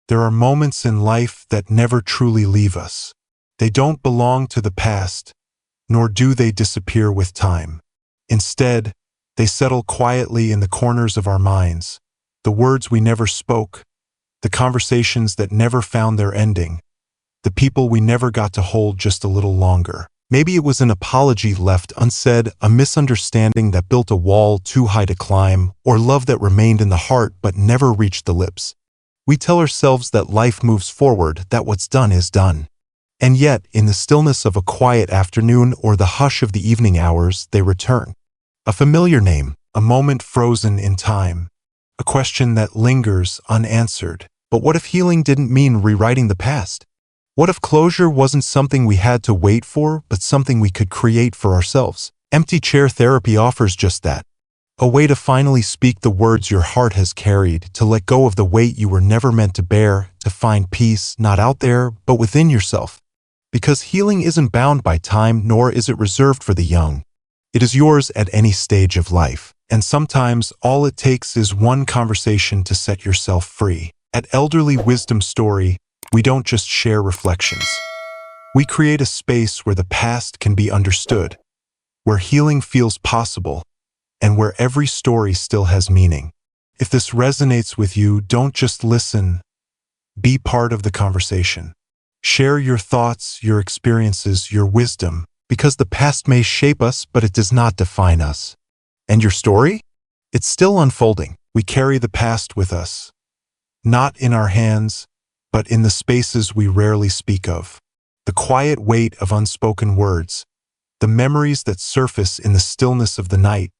There are moments in life that never truly leave us. They don't belong to the past, nor do they disappear with time. Instead, they settle quietly in the corners of our minds, the words we never spoke, the conversations that never found their ending, the people we never got to hold just a little longer. Maybe it was an apology left unsaid, a misunderstanding that built a wall too high to climb, or love that remained in the heart but never reached the lips. We tell ourselves that life moves forward, that what's done is done. And yet, in the stillness of a quiet afternoon or the hush of the evening hours, they return. A familiar name, a moment frozen in time, a question that lingers unanswered. But what if healing didn't mean rewriting the past? What if closure wasn't something we had to wait for, but something we could create for ourselves? Empty chair therapy offers just that. A way to finally speak the words your heart has carried, to let go of the weight you were never meant to bear, to find peace not out there, but within yourself. Because healing isn't bound by time, nor is it reserved for the young. It is yours at any stage of life. And sometimes all it takes is one conversation to set yourself free. At Elderly Wisdom Story, we don't just share reflections. We create a space where the past can be understood, where healing feels possible, and where every story still has meaning. If this resonates with you, don't just listen. Be part of the conversation. Share your thoughts, your experiences, your wisdom, because the past may shape us, but it does not define us. And your story? It's still unfolding. We carry the past with us, not in our hands, but in the spaces we rarely speak of. The quiet weight of unspoken words, the memories that surface in the stillness of the night,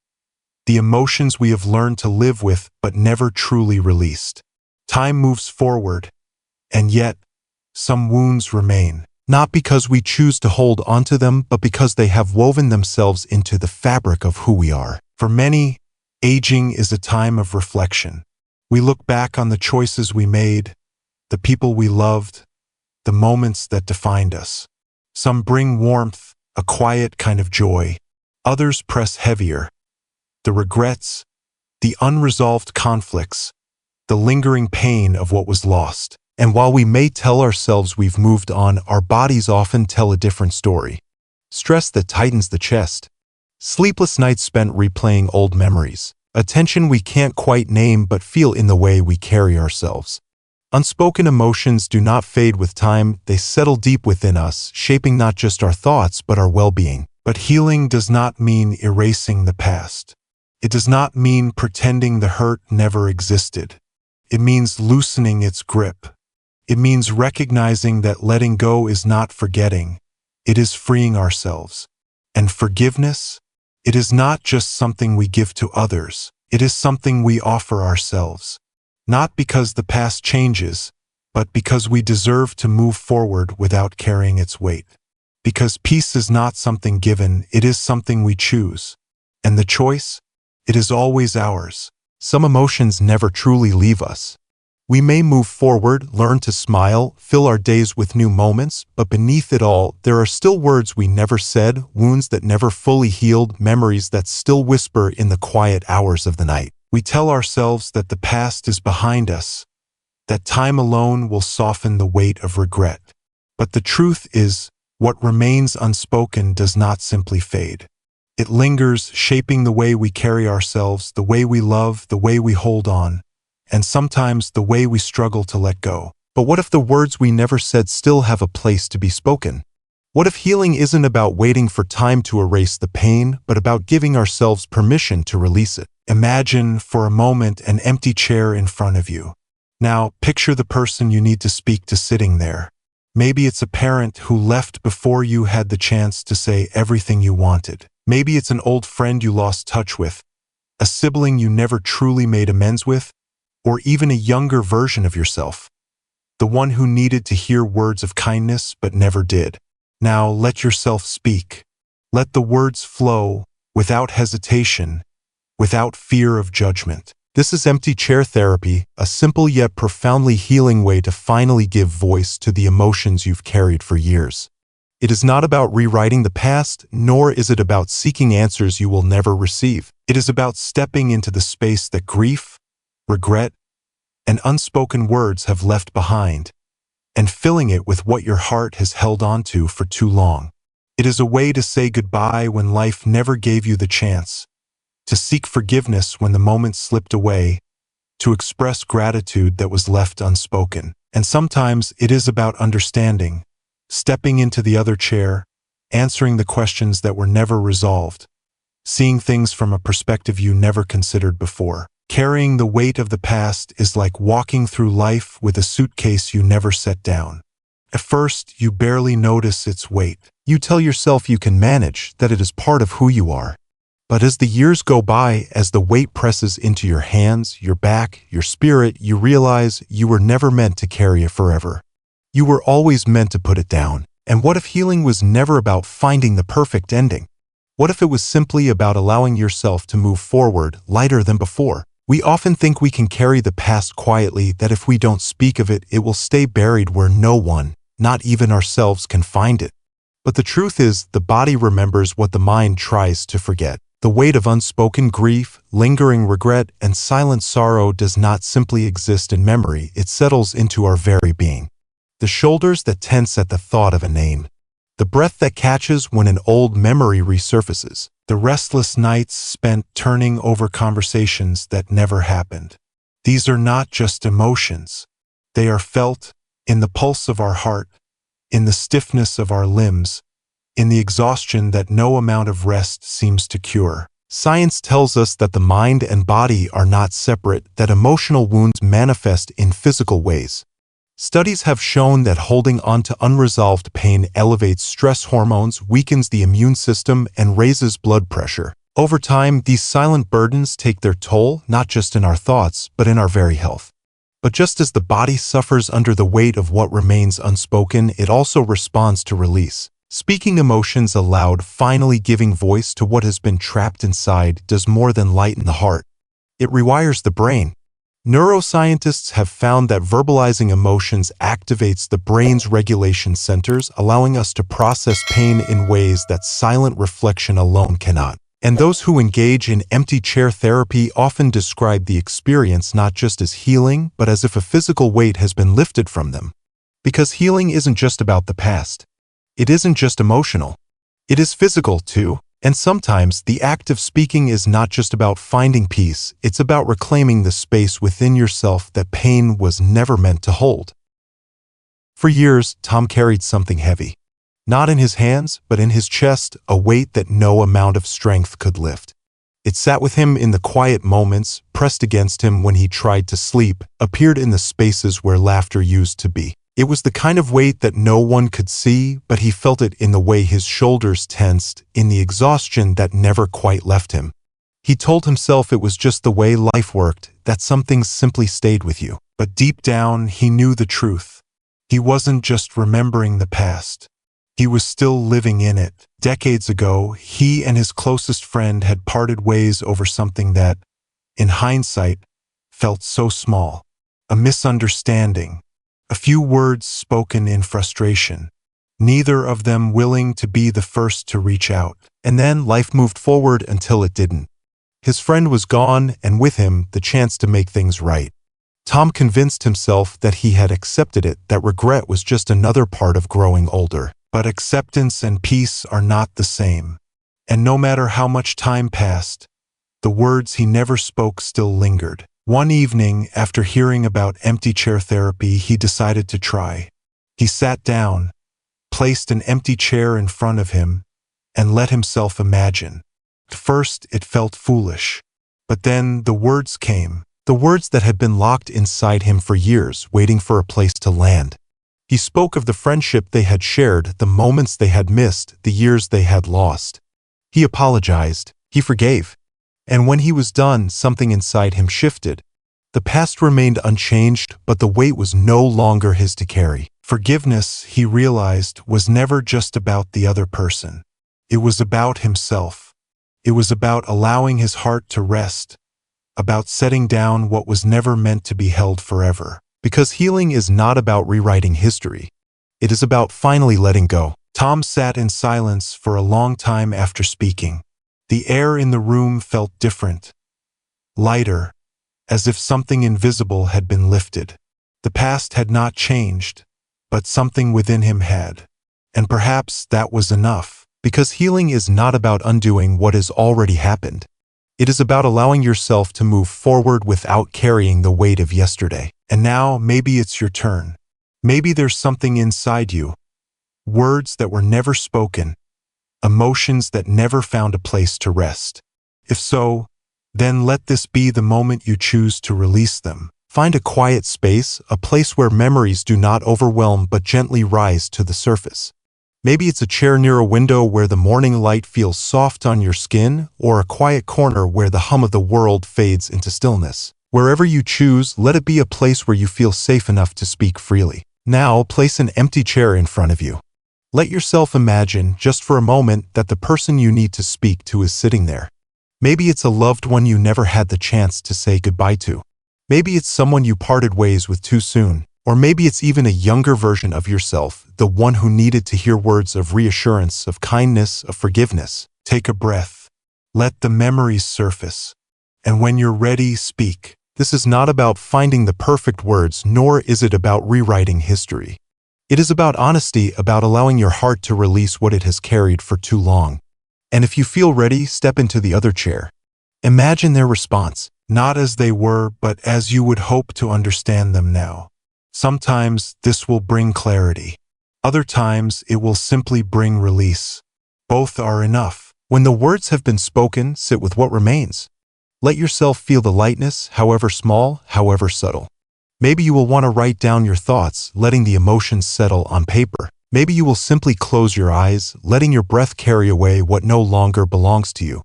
the emotions we have learned to live with but never truly released. Time moves forward, and yet, some wounds remain, not because we choose to hold onto them, but because they have woven themselves into the fabric of who we are. For many, aging is a time of reflection. We look back on the choices we made, the people we loved, the moments that defined us. Some bring warmth, a quiet kind of joy. Others press heavier. The regrets, the unresolved conflicts, the lingering pain of what was lost. And while we may tell ourselves we've moved on, our bodies often tell a different story. Stress that tightens the chest. Sleepless nights spent replaying old memories. A tension we can't quite name but feel in the way we carry ourselves. Unspoken emotions do not fade with time, they settle deep within us, shaping not just our thoughts but our well-being. But healing does not mean erasing the past. It does not mean pretending the hurt never existed. It means loosening its grip. It means recognizing that letting go is not forgetting. It is freeing ourselves. And forgiveness? It is not just something we give to others. It is something we offer ourselves. Not because the past changes, but because we deserve to move forward without carrying its weight. Because peace is not something given, it is something we choose. And the choice? It is always ours. Some emotions never truly leave us. We may move forward, learn to smile, fill our days with new moments, but beneath it all, there are still words we never said, wounds that never fully healed, memories that still whisper in the quiet hours of the night. We tell ourselves that the past is behind us, that time alone will soften the weight of regret. But the truth is, what remains unspoken does not simply fade. It lingers, shaping the way we carry ourselves, the way we love, the way we hold on, and sometimes the way we struggle to let go. But what if the words we never said still have a place to be spoken? What if healing isn't about waiting for time to erase the pain, but about giving ourselves permission to release it? Imagine, for a moment, an empty chair in front of you. Now, picture the person you need to speak to sitting there. Maybe it's a parent who left before you had the chance to say everything you wanted. Maybe it's an old friend you lost touch with, a sibling you never truly made amends with, or even a younger version of yourself, the one who needed to hear words of kindness but never did. Now let yourself speak. Let the words flow, without hesitation, without fear of judgment. This is Empty Chair Therapy, a simple yet profoundly healing way to finally give voice to the emotions you've carried for years. It is not about rewriting the past, nor is it about seeking answers you will never receive. It is about stepping into the space that grief, regret, and unspoken words have left behind, and filling it with what your heart has held onto for too long. It is a way to say goodbye when life never gave you the chance, to seek forgiveness when the moment slipped away, to express gratitude that was left unspoken. And sometimes it is about understanding, stepping into the other chair, answering the questions that were never resolved, seeing things from a perspective you never considered before. Carrying the weight of the past is like walking through life with a suitcase you never set down. At first, you barely notice its weight. You tell yourself you can manage, that it is part of who you are. But as the years go by, as the weight presses into your hands, your back, your spirit, you realize you were never meant to carry it forever. You were always meant to put it down. And what if healing was never about finding the perfect ending? What if it was simply about allowing yourself to move forward, lighter than before? We often think we can carry the past quietly, that if we don't speak of it, it will stay buried where no one, not even ourselves, can find it. But the truth is, the body remembers what the mind tries to forget. The weight of unspoken grief, lingering regret, and silent sorrow does not simply exist in memory, it settles into our very being. The shoulders that tense at the thought of a name. The breath that catches when an old memory resurfaces. The restless nights spent turning over conversations that never happened. These are not just emotions. They are felt in the pulse of our heart, in the stiffness of our limbs, in the exhaustion that no amount of rest seems to cure. Science tells us that the mind and body are not separate, that emotional wounds manifest in physical ways. Studies have shown that holding on to unresolved pain elevates stress hormones, weakens the immune system, and raises blood pressure. Over time, these silent burdens take their toll, not just in our thoughts, but in our very health. But just as the body suffers under the weight of what remains unspoken, it also responds to release. Speaking emotions aloud, finally giving voice to what has been trapped inside, does more than lighten the heart. It rewires the brain. Neuroscientists have found that verbalizing emotions activates the brain's regulation centers, allowing us to process pain in ways that silent reflection alone cannot. And those who engage in empty chair therapy often describe the experience not just as healing, but as if a physical weight has been lifted from them. Because healing isn't just about the past. It isn't just emotional. It is physical too. And sometimes the act of speaking is not just about finding peace, it's about reclaiming the space within yourself that pain was never meant to hold. For years, Tom carried something heavy. Not in his hands, but in his chest, a weight that no amount of strength could lift. It sat with him in the quiet moments, pressed against him when he tried to sleep, appeared in the spaces where laughter used to be. It was the kind of weight that no one could see, but he felt it in the way his shoulders tensed, in the exhaustion that never quite left him. He told himself it was just the way life worked, that some things simply stayed with you. But deep down, he knew the truth. He wasn't just remembering the past. He was still living in it. Decades ago, he and his closest friend had parted ways over something that, in hindsight, felt so small. A misunderstanding. A few words spoken in frustration, neither of them willing to be the first to reach out. And then life moved forward until it didn't. His friend was gone, and with him, the chance to make things right. Tom convinced himself that he had accepted it, that regret was just another part of growing older. But acceptance and peace are not the same. And no matter how much time passed, the words he never spoke still lingered. One evening, after hearing about empty chair therapy, he decided to try. He sat down, placed an empty chair in front of him, and let himself imagine. At first, it felt foolish. But then the words came, the words that had been locked inside him for years, waiting for a place to land. He spoke of the friendship they had shared, the moments they had missed, the years they had lost. He apologized. He forgave. And when he was done, something inside him shifted. The past remained unchanged, but the weight was no longer his to carry. Forgiveness, he realized, was never just about the other person. It was about himself. It was about allowing his heart to rest, about setting down what was never meant to be held forever. Because healing is not about rewriting history. It is about finally letting go. Tom sat in silence for a long time after speaking. The air in the room felt different, lighter, as if something invisible had been lifted. The past had not changed, but something within him had. And perhaps that was enough, because healing is not about undoing what has already happened. It is about allowing yourself to move forward without carrying the weight of yesterday. And now, maybe it's your turn. Maybe there's something inside you, words that were never spoken, emotions that never found a place to rest. If so, then let this be the moment you choose to release them. Find a quiet space, a place where memories do not overwhelm but gently rise to the surface. Maybe it's a chair near a window where the morning light feels soft on your skin, or a quiet corner where the hum of the world fades into stillness. Wherever you choose, let it be a place where you feel safe enough to speak freely. Now, place an empty chair in front of you. Let yourself imagine, just for a moment, that the person you need to speak to is sitting there. Maybe it's a loved one you never had the chance to say goodbye to. Maybe it's someone you parted ways with too soon. Or maybe it's even a younger version of yourself, the one who needed to hear words of reassurance, of kindness, of forgiveness. Take a breath. Let the memories surface. And when you're ready, speak. This is not about finding the perfect words, nor is it about rewriting history. It is about honesty, about allowing your heart to release what it has carried for too long. And if you feel ready, step into the other chair. Imagine their response, not as they were, but as you would hope to understand them now. Sometimes this will bring clarity. Other times it will simply bring release. Both are enough. When the words have been spoken, sit with what remains. Let yourself feel the lightness, however small, however subtle. Maybe you will want to write down your thoughts, letting the emotions settle on paper. Maybe you will simply close your eyes, letting your breath carry away what no longer belongs to you.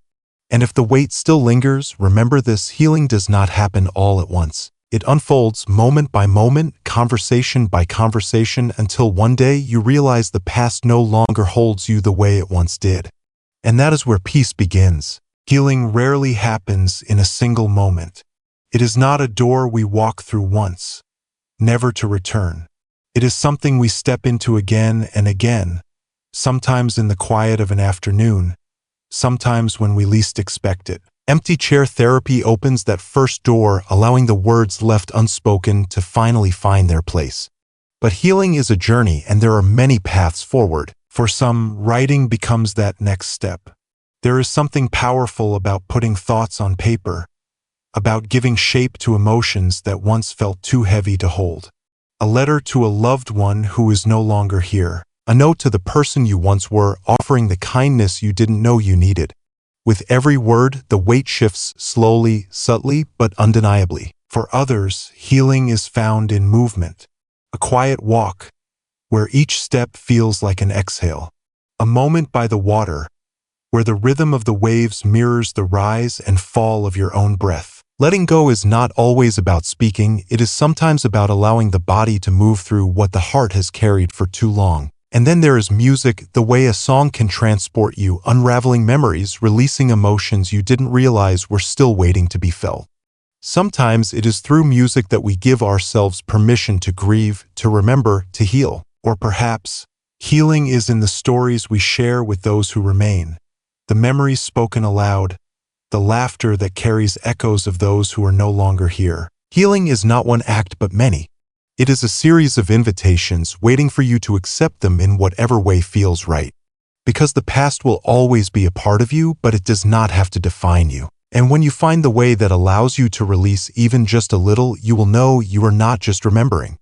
And if the weight still lingers, remember this: healing does not happen all at once. It unfolds moment by moment, conversation by conversation, until one day you realize the past no longer holds you the way it once did. And that is where peace begins. Healing rarely happens in a single moment. It is not a door we walk through once, never to return. It is something we step into again and again, sometimes in the quiet of an afternoon, sometimes when we least expect it. Empty chair therapy opens that first door, allowing the words left unspoken to finally find their place. But healing is a journey, and there are many paths forward. For some, writing becomes that next step. There is something powerful about putting thoughts on paper, about giving shape to emotions that once felt too heavy to hold. A letter to a loved one who is no longer here. A note to the person you once were, offering the kindness you didn't know you needed. With every word, the weight shifts slowly, subtly, but undeniably. For others, healing is found in movement. A quiet walk, where each step feels like an exhale. A moment by the water, where the rhythm of the waves mirrors the rise and fall of your own breath. Letting go is not always about speaking. It is sometimes about allowing the body to move through what the heart has carried for too long. And then there is music, the way a song can transport you, unraveling memories, releasing emotions you didn't realize were still waiting to be felt. Sometimes it is through music that we give ourselves permission to grieve, to remember, to heal. Or perhaps, healing is in the stories we share with those who remain, the memories spoken aloud, the laughter that carries echoes of those who are no longer here. Healing is not one act but many. It is a series of invitations waiting for you to accept them in whatever way feels right. Because the past will always be a part of you, but it does not have to define you. And when you find the way that allows you to release even just a little, you will know you are not just remembering.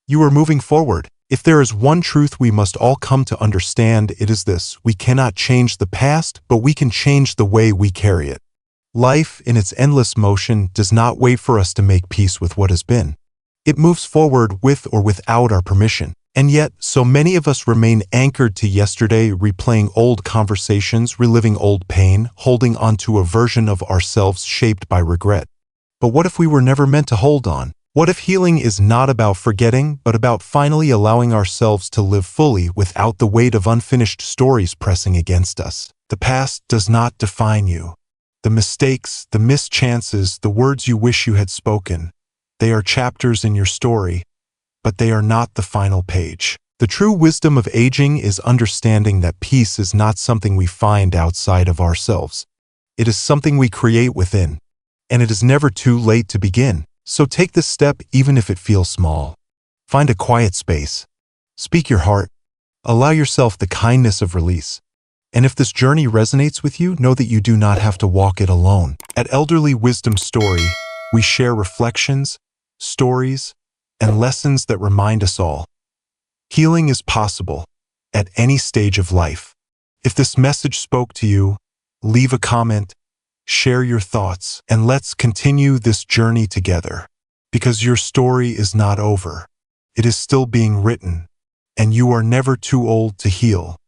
You are moving forward. If there is one truth we must all come to understand, it is this: we cannot change the past, but we can change the way we carry it. Life, in its endless motion, does not wait for us to make peace with what has been. It moves forward with or without our permission. And yet, so many of us remain anchored to yesterday, replaying old conversations, reliving old pain, holding onto a version of ourselves shaped by regret. But what if we were never meant to hold on? What if healing is not about forgetting, but about finally allowing ourselves to live fully without the weight of unfinished stories pressing against us? The past does not define you. The mistakes, the missed chances, the words you wish you had spoken, they are chapters in your story, but they are not the final page. The true wisdom of aging is understanding that peace is not something we find outside of ourselves. It is something we create within. And it is never too late to begin. So take this step even if it feels small. Find a quiet space. Speak your heart. Allow yourself the kindness of release. And if this journey resonates with you, know that you do not have to walk it alone. At Elderly Wisdom Story, we share reflections, stories, and lessons that remind us all. Healing is possible at any stage of life. If this message spoke to you, leave a comment, share your thoughts, and let's continue this journey together. Because your story is not over. It is still being written, and you are never too old to heal.